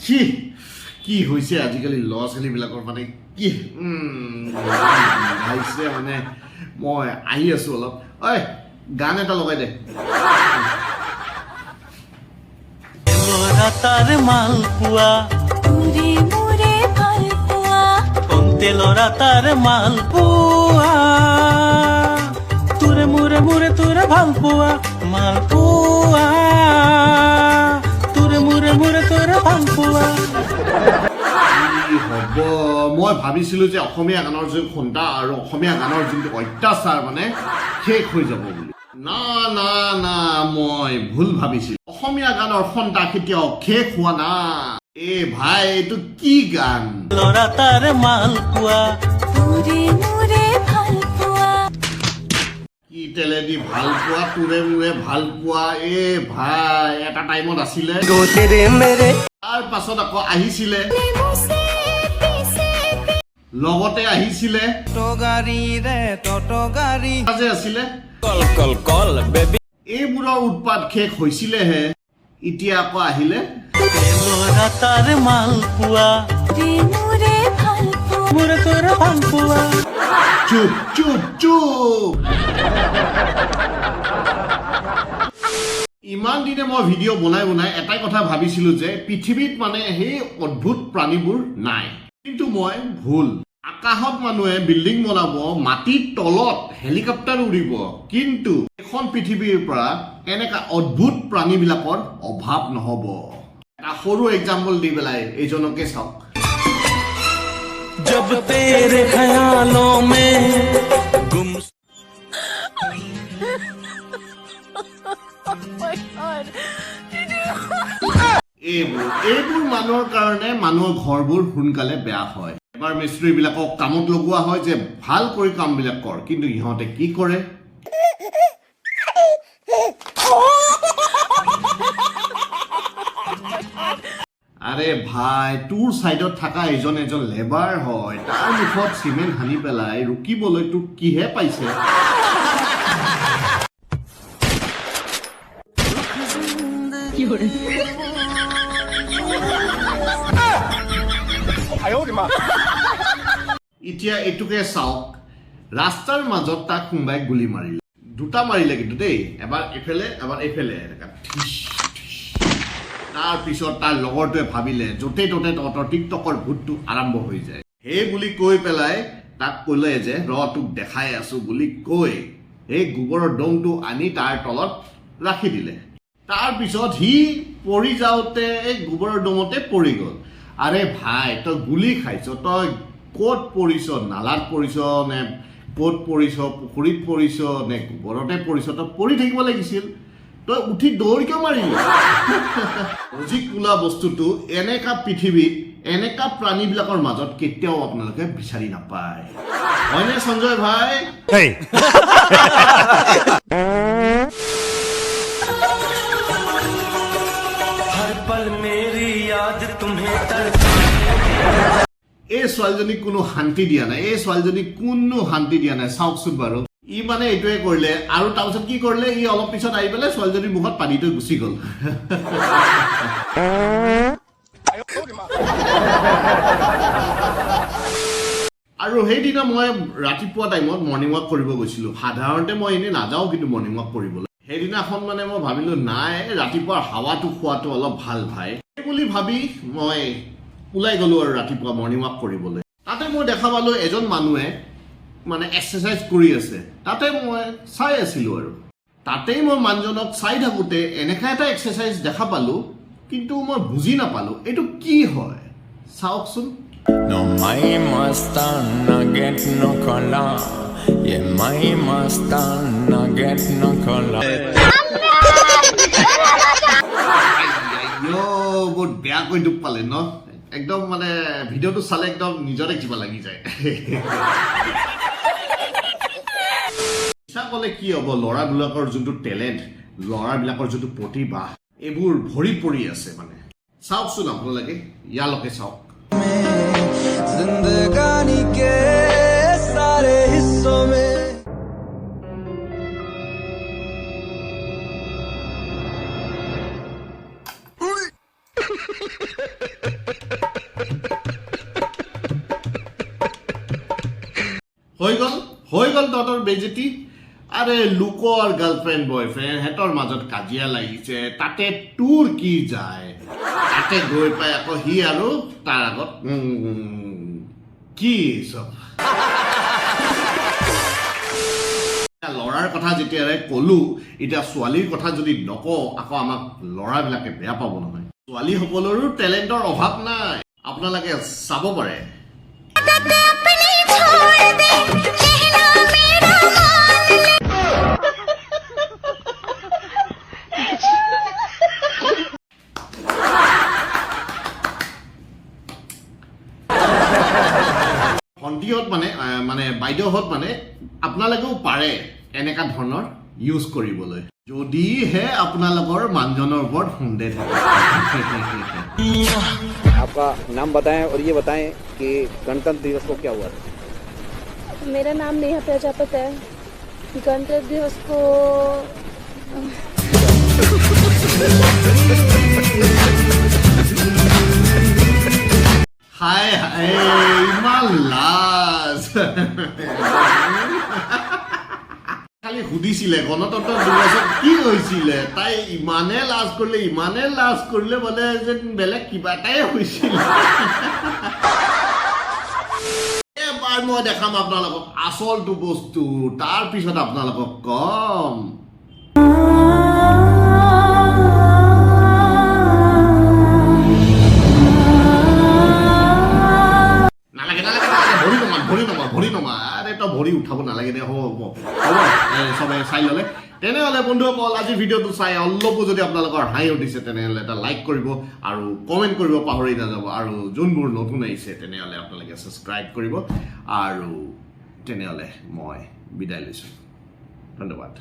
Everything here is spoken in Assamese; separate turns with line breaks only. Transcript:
কি কি হৈছে আজিকালি ল'ৰা ছোৱালীবিলাকৰ মানে কি ভাইছে মানে মই আহি আছো অলপ ঐ গান এটা লগাই দে
লৰাতাৰ মালপোৱা তুৰে মোৰে ভালপোৱা কন্তে লৰাতাৰ মালপোৱা তুৰে মোৰে মোৰে তুৰে ভালপোৱা মালপোৱা তুৰে মোৰে মোৰে তুৰে ভালপোৱা
হ'ব মই ভাবিছিলো যে অসমীয়া গানৰ যে খুন্দা আৰু অসমীয়া গানৰ যোনটো অত্যাচাৰ মানে শেষ হৈ যাব বুলি না না না মই ভুল ভাবিছিলো অসমীয়া গানৰ খুন্দা কেতিয়াও শেষ হোৱা না এ ভাই এইটো কি গান
লৰা তাৰ মালপোৱা
তুৰে মোৰে ভালপোৱা
কি তেলেদি ভাল পোৱা তুৰে মুৰে ভাল পোৱা এ ভাই এটা টাইমত আছিলে তাৰ পাছত আকৌ আহিছিলে লগতে আহিছিলে যে আছিলে এইবোৰৰ উৎপাত শেষ হৈছিলেহে এতিয়া আকৌ আহিলে
লৰা তাৰ মালপোৱা
মোৰে ভালপোৱা
মোৰে তোৰ ভালপোৱা
চুপ চুপ চুপ ইমান দিনে মই ভিডিঅ' বনাই এটাই কথা ভাবিছিলো যে পৃথিৱীত মানে সেই অদ্ভুত প্ৰাণীবোৰ নাই কিন্তু মই ভুল আকাশত মানুহে বিল্ডিং বনাব মাটিৰ তলত হেলিকপ্টাৰ উৰিব কিন্তু এখন পৃথিৱীৰ পৰা এনেকা অদ্ভুত প্ৰাণীবিলাকৰ অভাৱ নহব এটা সৰু এক্সাম্পল দি পেলাই এইজনকে চাওক
जब तेरे ख्यालों में गुम
এইবোৰ মানুহৰ কাৰণে মানুহৰ ঘৰবোৰ সোনকালে বেয়া হয় এবাৰ মিস্ত্ৰীবিলাকক কামত লগোৱা হয় যে ভাল কৰি কামবিলাক কৰ কিন্তু ইহঁতে কি কৰে আৰে ভাই তোৰ সাইডত থকা এজন লেবাৰ হয় তাৰ মুখত সিমেন্ট হানি পেলাই ৰুকিবলৈ তোক কিহে পাইছে এতিয়া এইটোকে চাওক ৰাস্তাৰ মাজত তাক কোনোবাই গুলি মাৰিলে দুটা মাৰিলে কিন্তু দেই এবাৰ এফালে এবাৰ এফালে তাৰ পিছত তাৰ লগৰটোৱে ভাবিলে য'তে ত'তে তহঁতৰ টিকটকৰ ভূতটো আৰম্ভ হৈ যায় সেই বুলি কৈ পেলাই তাক ক'লে যে ৰ তোক দেখাই আছো বুলি কৈ এই গোবৰৰ দমটো আনি তাৰ তলত ৰাখি দিলে তাৰ পিছত সি পৰি যাওঁতে এই গোবৰৰ দমতে পৰি গ'ল আৰে ভাই তই গুলি খাইছ তই ক'ত পৰিছ নালাত পৰিছ নে ক'ত পৰিছ পুখুৰীত পৰিছ নে গোবৰতে পৰিছ তই পৰি থাকিব লাগিছিল তই উঠি দৌৰ কিয় মাৰিলি লজিক বোলা বস্তুটো এনেকা পৃথিৱীত এনেকা প্ৰাণীবিলাকৰ মাজত কেতিয়াও আপোনালোকে বিচাৰি নাপায় হয়নে সঞ্জয় ভাই
हर पल मेरी याद तुम्हें
এই ছোৱালীজনীক কোনো শান্তি দিয়া নাই এই ছোৱালীজনীক কোনো শান্তি দিয়া নাই চাওকচোন বাৰু ই মানে এইটোৱে কৰিলে আৰু তাৰপিছত কি কৰিলে ই অলপ পিছত আহি পেলাই ছোৱালীজনীৰ মুখত পানীটো গুচি গ'ল আৰু সেইদিনা মই ৰাতিপুৱা টাইমত মৰ্ণিং ৱাক কৰিব গৈছিলো সাধাৰণতে মই এনেই নাযাওঁ কিন্তু মৰ্ণিং ৱাক কৰিবলৈ সেইদিনাখন মানে মই ভাবিলো নাই ৰাতিপুৱাৰ হাৱাটো খোৱাটো অলপ ভাল ভাই সেই বুলি ভাবি মই ওলাই গ'লো আৰু ৰাতিপুৱা মৰ্ণিং ৱাক কৰিবলৈ তাতে মই দেখা পালো এজন মানুহে মানে এক্সাৰচাইজ কৰি আছে তাতে মই চাই আছিলো আৰু তাতেই মই মানুহজনক চাই থাকোঁতে এনেকা এটা এক্সাৰচাইজ দেখা পালো কিন্তু মই বুজি নাপালো এইটো কি হয় চাওকচোন
No, my mustana get no color. Yeah, my mustana get no color.
বহুত বেয়া কৈ দুখ পালে ন একদম মানে ভিডিঅ'টো চালে একদম নিজৰে কিবা লাগি যায় ইচ্ছা ক'লে কি হ'ব ল'ৰাবিলাকৰ যোনটো টেলেণ্ট ল'ৰাবিলাকৰ যোনটো প্ৰতিভা এইবোৰ ভৰি পৰি আছে মানে চাওকচোন আপোনালোকে ইয়ালৈকে চাওক
जिंदगानी के सारे हिस्सों में
বেজেতি আৰে লোকৰ গাৰ্লফ্ৰেণ্ড বয়ফ্ৰেণ্ড হেতৰ মাজত কাজিয়া লাগিছে তাতে তোৰ কি যায় তাতে গৈ পাই আকৌ সি আৰু তাৰ আগত কি সব লৰাৰ কথা যেতিয়া কলো এতিয়া ছোৱালীৰ কথা যদি নকওঁ আকৌ আমাক লৰাবিলাকে বেয়া পাব নহয় ছোৱালী সকলৰো টেলেণ্টৰ অভাৱ নাই আপোনালোকে চাব পাৰে ভণ্টিহঁত মানে বাইদেউহঁত মানে আপোনালোকেও পাৰে এনেকা ধৰণৰ ইউজ কৰিবলৈ যদিহে আপোনালোকৰ মানুহজনৰ ওপৰত সন্দেহ থাকে
आपका नाम बताएं और ये बताएं कि गणतंत्र दिवस को क्या हुआ था
मेरा नाम नेहा प्रजापति है गणतंत्र दिवस को
হাই হাই ইমান লাজ খালি সুধিছিলে গণতন্ত্ৰ দিৱসত কি হৈছিলে তাই ইমানে লাজ কৰিলে বোলে যেন বেলেগ কিবা এটাই হৈছিল এবাৰ মই দেখাম আপোনালোকক আচলটো বস্তু তাৰপিছত আপোনালোকক কম ভৰি নমা আৰে তই ভৰি উঠাব নালাগে দে হ'ব সবে চাই ল'লে তেনেহ'লে বন্ধুসকল আজি ভিডিঅ'টো চাই অলপো যদি আপোনালোকৰ হাঁহি উঠিছে তেনেহ'লে এটা লাইক কৰিব আৰু কমেণ্ট কৰিব পাহৰি নাযাব আৰু যোনবোৰ নতুন আহিছে তেনেহ'লে আপোনালোকে ছাবস্ক্ৰাইব কৰিব আৰু তেনেহ'লে মই বিদায় লৈছোঁ ধন্যবাদ